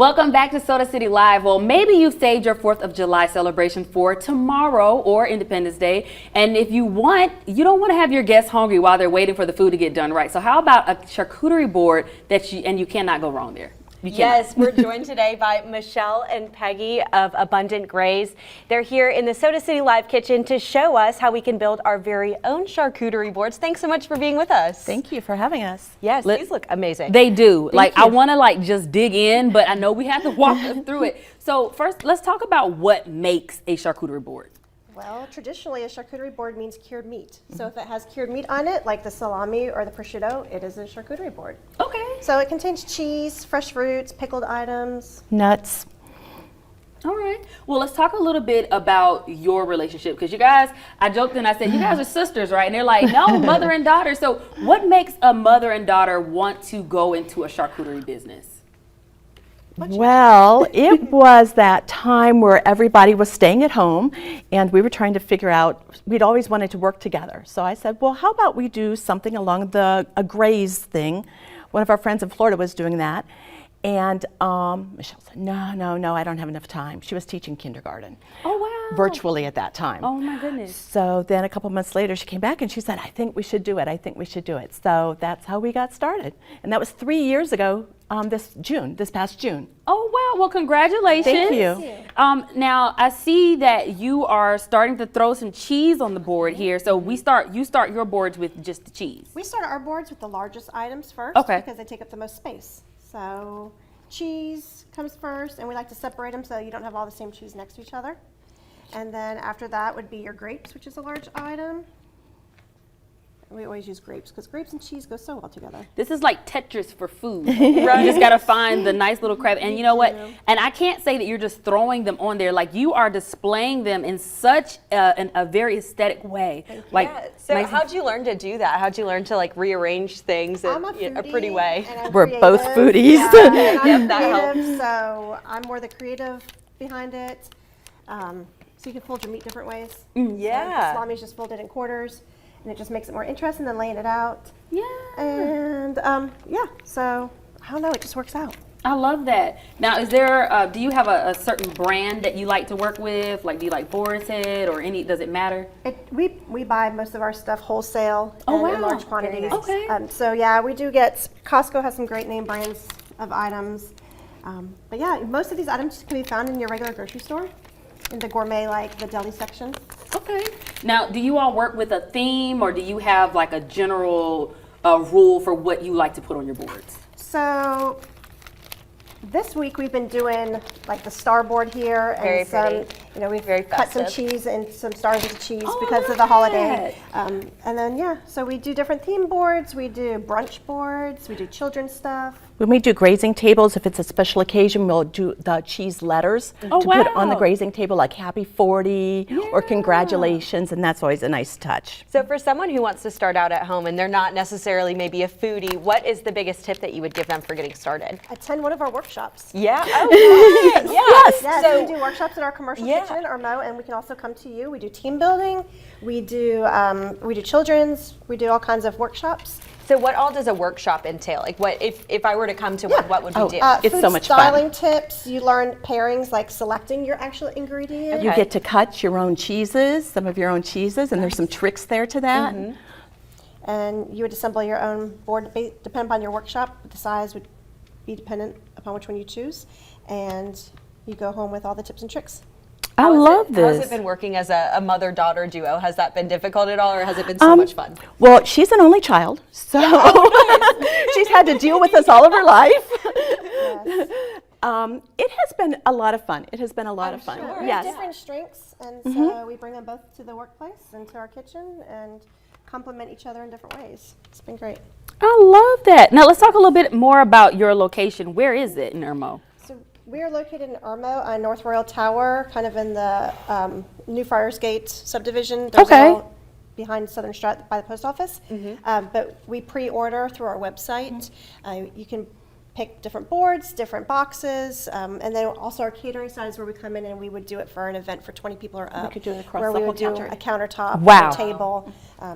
Welcome back to Soda City Live. Well, maybe you've saved your 4th of July celebration for tomorrow or Independence Day. And if you don't want to have your guests hungry while they're waiting for the food to get done right. So how about a charcuterie board and you cannot go wrong there. Yes, we're joined today by Michelle and Peggy of Abundant Graze. They're here in the Soda City Live kitchen to show us how we can build our very own charcuterie boards. Thanks so much for being with us. Thank you for having us. Yes, these look amazing. They do. I want to just dig in, but I know we have to walk us through it. So first, let's talk about what makes a charcuterie board. Well, traditionally, a charcuterie board means cured meat. So if it has cured meat on it, like the salami or the prosciutto, it is a charcuterie board. Okay. So it contains cheese, fresh fruits, pickled items. Nuts. All right. Well, let's talk a little bit about your relationship, because you guys, I joked and I said, you guys are sisters, right? And they're like, no, mother and daughter. So what makes a mother and daughter want to go into a charcuterie business? Well, it was that time where everybody was staying at home and we were trying to figure out, we'd always wanted to work together. So I said, well, how about we do something along a graze thing? One of our friends in Florida was doing that. And Michelle said, no, I don't have enough time. She was teaching kindergarten. Oh, wow. Virtually at that time. Oh, my goodness. So then a couple months later, she came back and she said, I think we should do it. I think we should do it. So that's how we got started. And that was 3 years ago, this past June. Oh, wow. Well, congratulations. Thank you. Now, I see that you are starting to throw some cheese on the board here. So you start your boards with just the cheese. We start our boards with the largest items first because they take up the most space. So cheese comes first, and we like to separate them so you don't have all the same cheese next to each other. And then after that would be your grapes, which is a large item. We always use grapes because grapes and cheese go so well together. This is like Tetris for food. Right? You just got to find the nice little crab. And you know what? And I can't say that you're just throwing them on there. Like, you are displaying them in such a very aesthetic way. So how'd you learn to do that? How'd you learn to rearrange things in a pretty way? We're both foodies. Yeah, and I'm creative, so I'm more the creative behind it. So you can fold your meat different ways. Yeah. So the salami is just folded in quarters. And it just makes it more interesting than laying it out. Yeah. And so I don't know, it just works out. I love that. Now, is there, do you have a certain brand that you like to work with? Like, do you like Boar's Head or does it matter? We buy most of our stuff wholesale and in large quantities. Okay. So yeah, we do Costco has some great name brands of items. But yeah, most of these items can be found in your regular grocery store, in the gourmet, like the deli section. Okay. Now, do you all work with a theme, or do you have like a general rule for what you like to put on your boards? So this week we've been doing like the star board here, and we've cut some cheese and some stars into cheese because of the holiday. And then so we do different theme boards. We do brunch boards. We do children's stuff. When we do grazing tables, if it's a special occasion, we'll do the cheese letters to put on the grazing table, like Happy 40 or Congratulations, and that's always a nice touch. So for someone who wants to start out at home and they're not necessarily maybe a foodie, what is the biggest tip that you would give them for getting started? Attend one of our workshops. Yeah. Oh, yes. So we do workshops in our commercial kitchen or Mo, and we can also come to you. We do team building. We do children's. We do all kinds of workshops. So what all does a workshop entail? Like, what if I were to come to one, what would we do? It's so much styling fun. tips. You learn pairings, like selecting your actual ingredients. You get to cut your own cheeses, some of your own cheeses, and there's some tricks there to that. And you would assemble your own board, depending upon your workshop. The size would be dependent upon which one you choose. And you go home with all the tips and tricks. I love this. How's it been working as a mother-daughter duo? Has that been difficult at all, or has it been so much fun? Well, she's an only child, so she's had to deal with us all of her life. It has been a lot of fun. It has been a lot of fun. Sure. We have different strengths, and so we bring them both to the workplace and to our kitchen and complement each other in different ways. It's been great. I love that. Now, let's talk a little bit more about your location. Where is it in Irmo? We are located in Irmo on North Royal Tower, kind of in the New Friars Gate subdivision. There's behind Southern Strat by the post office. But we pre-order through our website. You can pick different boards, different boxes, and then also our catering side is where we come in and we would do it for an event for 20 people or up. We could do it across where the we whole would do counter. a countertop, Wow. a table.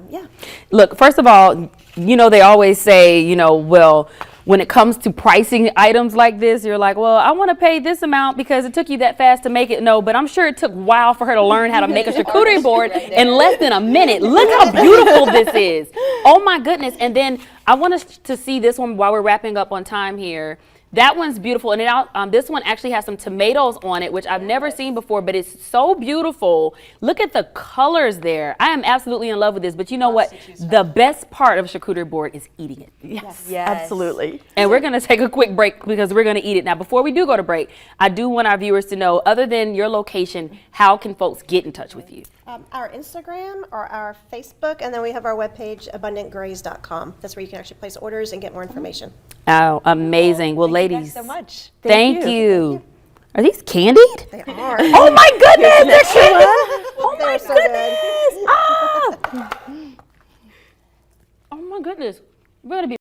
Yeah. Look, first of all, they always say, well, when it comes to pricing items like this, you're like, well, I want to pay this amount because it took you that fast to make it. No, but I'm sure it took a while for her to learn how to make a charcuterie board in less than a minute. Look how beautiful this is. Oh my goodness. And then I want us to see this one while we're wrapping up on time here. That one's beautiful, and this one actually has some tomatoes on it, which I've never seen before, but it's so beautiful. Look at the colors there. I am absolutely in love with this, but you know what? The best part of a charcuterie board is eating it. Yes, Yes. absolutely. And we're going to take a quick break because we're going to eat it. Now, before we do go to break, I do want our viewers to know, other than your location, how can folks get in touch with you? Our Instagram or our Facebook, and then we have our webpage, abundantgrays.com. That's where you can actually place orders and get more information. Oh, amazing. Well, Thank you ladies, guys so much. thank you. Are these candied? They are. Oh my goodness, they're candied. Oh my They're so good. goodness. Ah. Oh my goodness. We're going to be